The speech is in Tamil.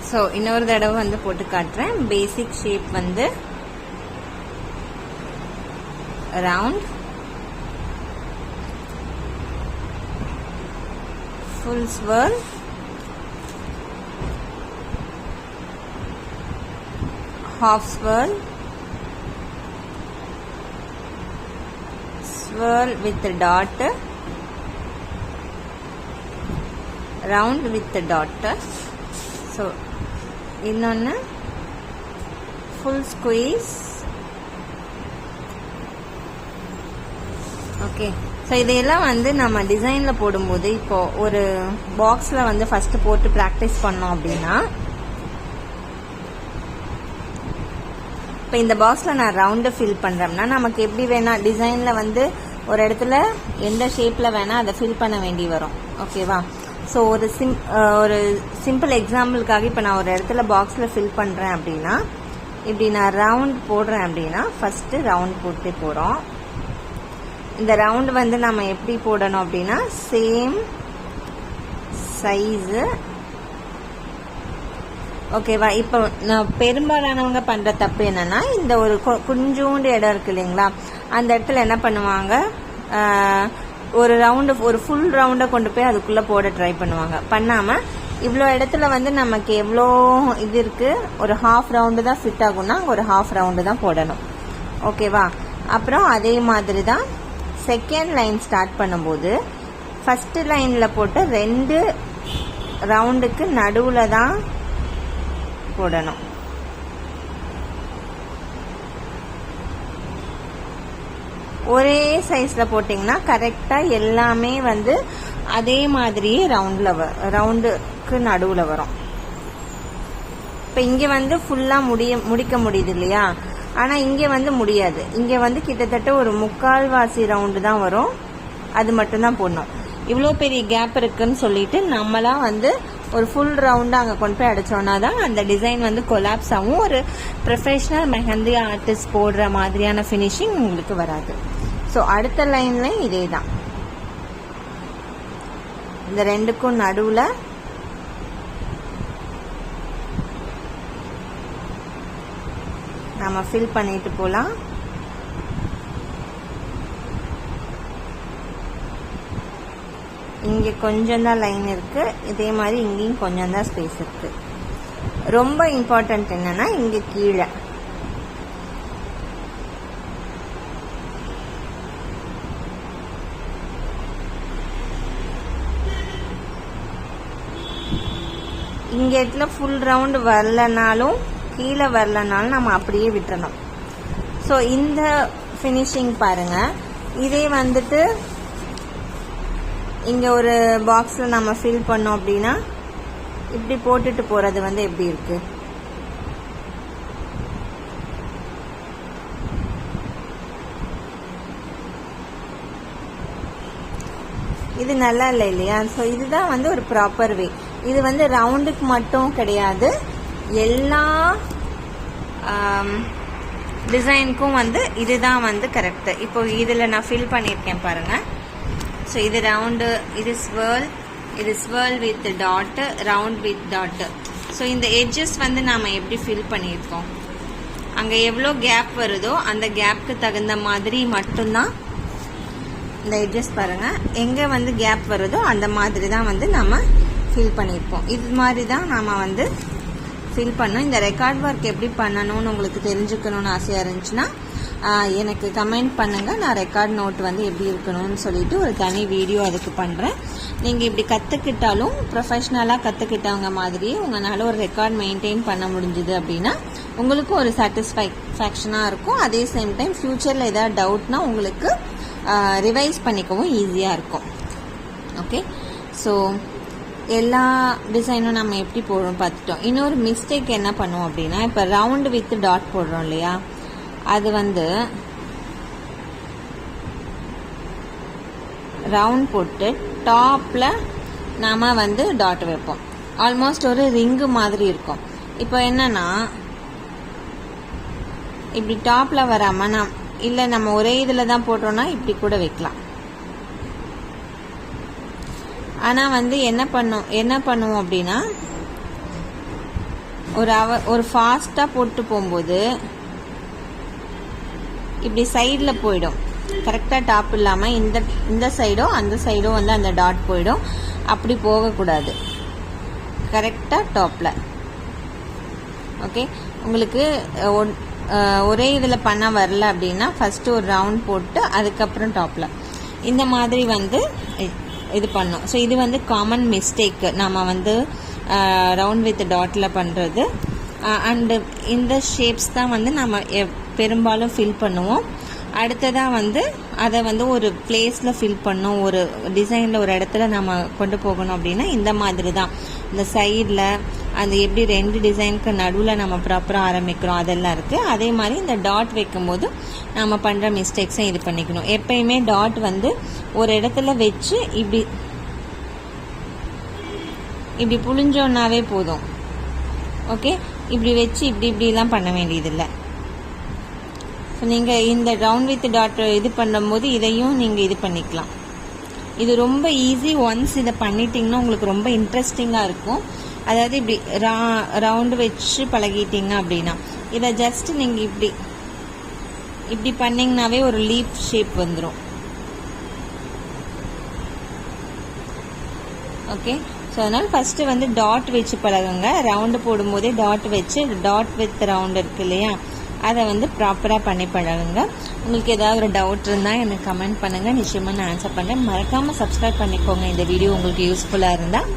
ஸோ இன்னொரு தடவை வந்து போட்டு காட்டுறேன். பேசிக் ஷேப் வந்து round, full swirl, half swirl, swirl with dot, round with dot. So இன்னொன்று full squeeze. ஓகே, ஸோ இதையெல்லாம் வந்து நம்ம டிசைனில் போடும்போது இப்போ ஒரு பாக்ஸில் வந்து ஃபஸ்ட்டு போட்டு ப்ராக்டிஸ் பண்ணோம் அப்படின்னா, இப்போ இந்த பாக்ஸில் நான் ரவுண்டு ஃபில் பண்ணுறோம்னா நமக்கு எப்படி வேணால் டிசைனில் வந்து ஒரு இடத்துல எந்த ஷேப்பில் வேணால் அதை ஃபில் பண்ண வேண்டி வரும். ஓகேவா? ஸோ ஒரு சிம்பிள் எக்ஸாம்பிளுக்காக இப்போ நான் ஒரு இடத்துல பாக்ஸில் ஃபில் பண்ணுறேன் அப்படின்னா, இப்படி நான் ரவுண்ட் போடுறேன் அப்படின்னா ஃபஸ்ட்டு ரவுண்ட் போட்டு போகிறோம். இந்த ரவுண்டு வந்து நம்ம எப்படி போடணும் அப்படின்னா சேம் சைஸு. ஓகேவா? இப்போ நான் பெரும்பாலானவங்க பண்ணுற தப்பு என்னன்னா, இந்த ஒரு கொஞ்சோண்டு இடம் இருக்கு இல்லைங்களா, அந்த இடத்துல என்ன பண்ணுவாங்க, ஒரு ரவுண்டு ஒரு ஃபுல் ரவுண்டை கொண்டு போய் அதுக்குள்ளே போட ட்ரை பண்ணுவாங்க. பண்ணாமல் இவ்வளோ இடத்துல வந்து நமக்கு எவ்வளோ இது இருக்குது, ஒரு ஹாஃப் ரவுண்டு தான் ஃபிட் ஆகும்னா அங்கே ஒரு ஹாஃப் ரவுண்டு தான் போடணும். ஓகேவா? அப்புறம் அதே மாதிரி தான் செகண்ட் லைன் ஸ்டார்ட் பண்ணும்போது ஃபஸ்ட்டு லைனில் போட்டு 2 ரவுண்டுக்கு நடுவில் தான் போடணும். ஒரே சைஸில் போட்டிங்கன்னா கரெக்டாக எல்லாமே வந்து அதே மாதிரியே ரவுண்டுக்கு நடுவில் வரும். இப்போ இங்கே வந்து ஃபுல்லாக முடிக்க முடியுது இல்லையா, ஆனால் இங்கே வந்து முடியாது. இங்கே வந்து கிட்டத்தட்ட ஒரு 3/4 ரவுண்டு தான் வரும், அது மட்டும்தான் போடணும். இவ்வளோ பெரிய கேப் இருக்குன்னு சொல்லிட்டு நம்மளாம் வந்து ஒரு ஃபுல் ரவுண்டு அங்கே கொண்டு போய் அடிச்சோன்னா தான் அந்த டிசைன் வந்து கொலாப்ஸ் ஆகும். ஒரு ப்ரொஃபஷனல் மெஹந்தி ஆர்டிஸ்ட் போடுற மாதிரியான ஃபினிஷிங் உங்களுக்கு வராது. ஸோ அடுத்த லைன்லையும் இதே தான், இந்த 2க்கும் நடுவில் நம்ம ஃபில் பண்ணிட்டு போகலாம். இங்கே கொஞ்சம் தான் லைன் இருக்கு, இதே மாதிரி இங்கேயும் கொஞ்சம் தான் ஸ்பேஸ் இருக்கு. ரொம்ப இம்பார்ட்டன்ட் என்னன்னா இங்கே கீழே இங்கே இடத்துல ஃபுல் ரவுண்டு வரலனாலும் கீழே வரலனாலும் நம்ம அப்படியே விட்டுறணும். ஸோ இந்த ஃபினிஷிங் பாருங்க. இதே வந்துட்டு இங்கே ஒரு பாக்ஸில் நம்ம ஃபில் பண்ணோம் அப்படின்னா இப்படி போட்டுட்டு போகிறது வந்து எப்படி இருக்கு, இது நல்லா இல்லை இல்லையா? ஸோ இதுதான் வந்து ஒரு ப்ராப்பர் வே. இது வந்து ரவுண்டுக்கு மட்டும் கிடையாது, எல்லா டிசைனுக்கும் வந்து இதுதான் வந்து கரெக்ட். இப்போ இதில் நான் ஃபில் பண்ணியிருக்கேன் பாருங்க. ஸோ இது ரவுண்டு, இது swirl with dot, round with dot. So இந்த எட்ஜஸ் வந்து நாம் எப்படி ஃபில் பண்ணியிருக்கோம், அங்கே எவ்வளோ கேப் வருதோ அந்த கேப்க்கு தகுந்த மாதிரி மட்டும்தான் இந்த எட்ஜஸ் பாருங்க. எங்கே வந்து கேப் வருதோ அந்த மாதிரி தான் வந்து நம்ம ஃபில் பண்ணியிருப்போம். இது மாதிரி தான் நாம் வந்து ஃபில் பண்ணோம். இந்த ரெக்கார்ட் ஒர்க் எப்படி பண்ணணும்னு உங்களுக்கு தெரிஞ்சுக்கணும்னு ஆசையாக இருந்துச்சுன்னா எனக்கு கமெண்ட் பண்ணுங்கள். நான் ரெக்கார்ட் நோட் வந்து எப்படி இருக்கணும்னு சொல்லிட்டு ஒரு தனி வீடியோ அதுக்கு பண்ணுறேன். நீங்கள் இப்படி கற்றுக்கிட்டாலும் ப்ரொஃபஷ்னலாக கற்றுக்கிட்டவங்க மாதிரியே உங்களால் ஒரு ரெக்கார்ட் மெயின்டைன் பண்ண முடிஞ்சுது அப்படின்னா உங்களுக்கும் ஒரு சாட்டிஸ்ஃபேக்ஷனாக இருக்கும். அதே சேம் டைம் ஃப்யூச்சரில் ஏதாவது டவுட்னா உங்களுக்கு ரிவைஸ் பண்ணிக்கவும் ஈஸியாக இருக்கும். ஓகே, ஸோ எல்லா டிசைனும் நம்ம எப்படி போடுறோம் பார்த்துட்டோம். இன்னொரு மிஸ்டேக் என்ன பண்ணுவோம் அப்படின்னா, இப்போ ரவுண்டு வித் டாட் போடுறோம் இல்லையா, அது வந்து ரவுண்ட் போட்டு டாப்பில் நாம் வந்து டாட் வைப்போம். ஆல்மோஸ்ட் ஒரு ரிங்கு மாதிரி இருக்கும். இப்போ என்னன்னா இப்படி டாப்பில் வராமல் இல்லை நம்ம ஒரே இதில் தான் போட்டோம்னா இப்படி கூட வைக்கலாம். ஆனால் வந்து என்ன பண்ணுவோம் அப்படின்னா ஒரு ஃபாஸ்ட்டாக போட்டு போகும்போது இப்படி சைடில் போயிடும். கரெக்டாக டாப் இல்லாமல் இந்த சைடோ அந்த சைடோ வந்து அந்த டாட் போயிடும். அப்படி போகக்கூடாது. கரெக்டாக டாப்பில். ஓகே, உங்களுக்கு ஒரே இதில் பண்ண வரல அப்படின்னா ஃபஸ்ட்டு ஒரு ரவுண்ட் போட்டு அதுக்கப்புறம் டாப்பில் இந்த மாதிரி வந்து இது பண்ணோம். ஸோ இது வந்து காமன் மிஸ்டேக்கு நம்ம வந்து ரவுண்ட் வித் டாட்டில் பண்ணுறது. அண்டு இந்த ஷேப்ஸ் தான் வந்து நம்ம பெரும்பாலும் ஃபில் பண்ணுவோம். அடுத்ததாக வந்து அதை வந்து ஒரு பிளேஸில் ஃபில் பண்ணோம், ஒரு டிசைனில் ஒரு இடத்துல நம்ம கொண்டு போகணும் அப்படின்னா இந்த மாதிரி தான். இந்த சைடில் அந்த எப்படி 2 டிசைனுக்கு நடுவில் நம்ம ப்ராப்பராக ஆரம்பிக்கிறோம் அதெல்லாம் இருக்குது. அதே மாதிரி இந்த டாட் வைக்கும்போது நம்ம பண்ணுற மிஸ்டேக்ஸும் இது பண்ணிக்கணும். எப்பயுமே டாட் வந்து ஒரு இடத்துல வச்சு இப்படி புழிஞ்சோன்னாவே போதும். ஓகே, இப்படி வச்சு இப்படிலாம் பண்ண வேண்டியதில்லை. ஸோ நீங்கள் இந்த ரவுண்ட் வித் டாட் இது பண்ணும்போது இதையும் நீங்கள் இது பண்ணிக்கலாம். இது ரொம்ப ஈஸி. ஒன்ஸ் இதை பண்ணிட்டீங்கன்னா உங்களுக்கு ரொம்ப இன்ட்ரெஸ்டிங்காக இருக்கும். அதாவது இப்படி ரவுண்டு வச்சு பழகிட்டீங்க அப்படின்னா இதை ஜஸ்ட் நீங்கள் இப்படி பண்ணிங்கனாவே ஒரு லீஃப் ஷேப் வந்துடும். ஓகே, ஸோ அதனால் ஃபஸ்ட்டு வந்து டாட் வச்சு பழகுங்க. ரவுண்டு போடும்போதே டாட் வச்சு டாட் வித் ரவுண்ட் இருக்கு இல்லையா, அதை வந்து ப்ராப்பராக பண்ணி பழகுங்க. உங்களுக்கு ஏதாவது ஒரு டவுட் இருந்தால் எனக்கு கமெண்ட் பண்ணுங்கள். நிச்சயமாக நான் ஆன்சர் பண்ணுறேன். மறக்காமல் சப்ஸ்கிரைப் பண்ணிக்கோங்க இந்த வீடியோ உங்களுக்கு யூஸ்ஃபுல்லாக இருந்தால்.